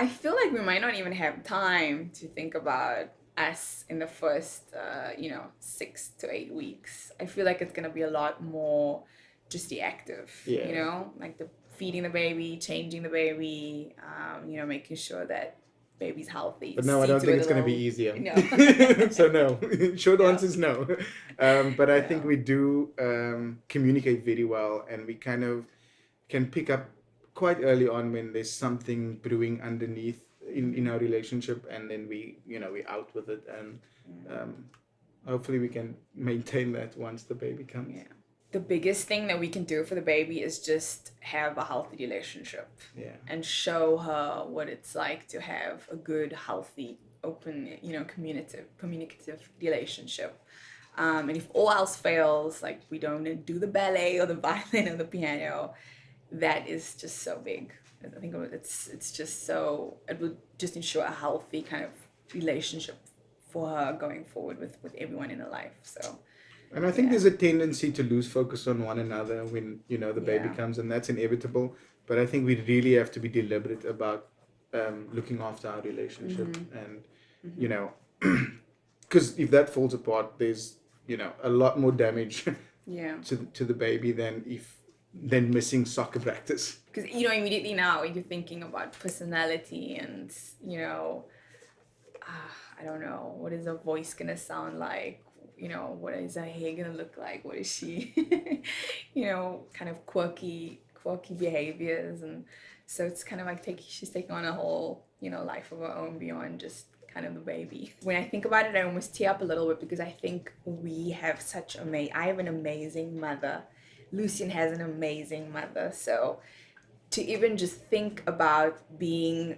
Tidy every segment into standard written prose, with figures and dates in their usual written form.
I feel like we might not even have time to think about us in the first, 6 to 8 weeks. I feel like it's gonna be a lot more just the active, Yeah. like the feeding the baby, changing the baby, making sure that baby's healthy. But no, I See don't to think it a it's going to be little, easier. no, So no, short no, answer is no. But I think no, we do communicate very well, and we kind of can pick up quite early on when there's something brewing underneath in our relationship, and then we out with it, and um, hopefully we can maintain that once the baby comes. yeah. The biggest thing that we can do for the baby is just have a healthy relationship Yeah. and show her what it's like to have a good, healthy, open, communicative relationship. And if all else fails, like we don't do the ballet or the violin or the piano, that is just so big. I think it's just so it would just ensure a healthy kind of relationship for her going forward with everyone in her life. So And I think yeah, there's a tendency to lose focus on one another when the baby yeah. comes, and that's inevitable. But I think we really have to be deliberate about looking after our relationship, and you know, because if that falls apart, there's a lot more damage Yeah. to the baby than missing soccer practice. Because immediately now you're thinking about personality and I don't know, what is her voice gonna sound like, what is her hair gonna look like, what is she kind of quirky behaviors. And so it's kind of like she's taking on a whole life of her own beyond just kind of the baby. When I think about it, I almost tear up a little bit because I think we have I have an amazing mother. Lucien has an amazing mother. So to even just think about being,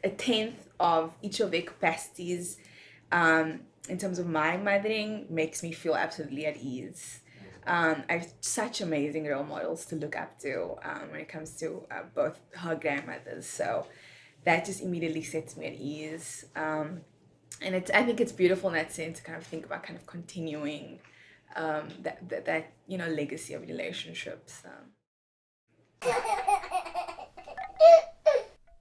a tenth of each of their capacities, in terms of my mothering, makes me feel absolutely at ease. I have such amazing role models to look up to, when it comes to both her grandmothers. So that just immediately sets me at ease. And I think it's beautiful in that sense to kind of think about kind of continuing that legacy of relationships.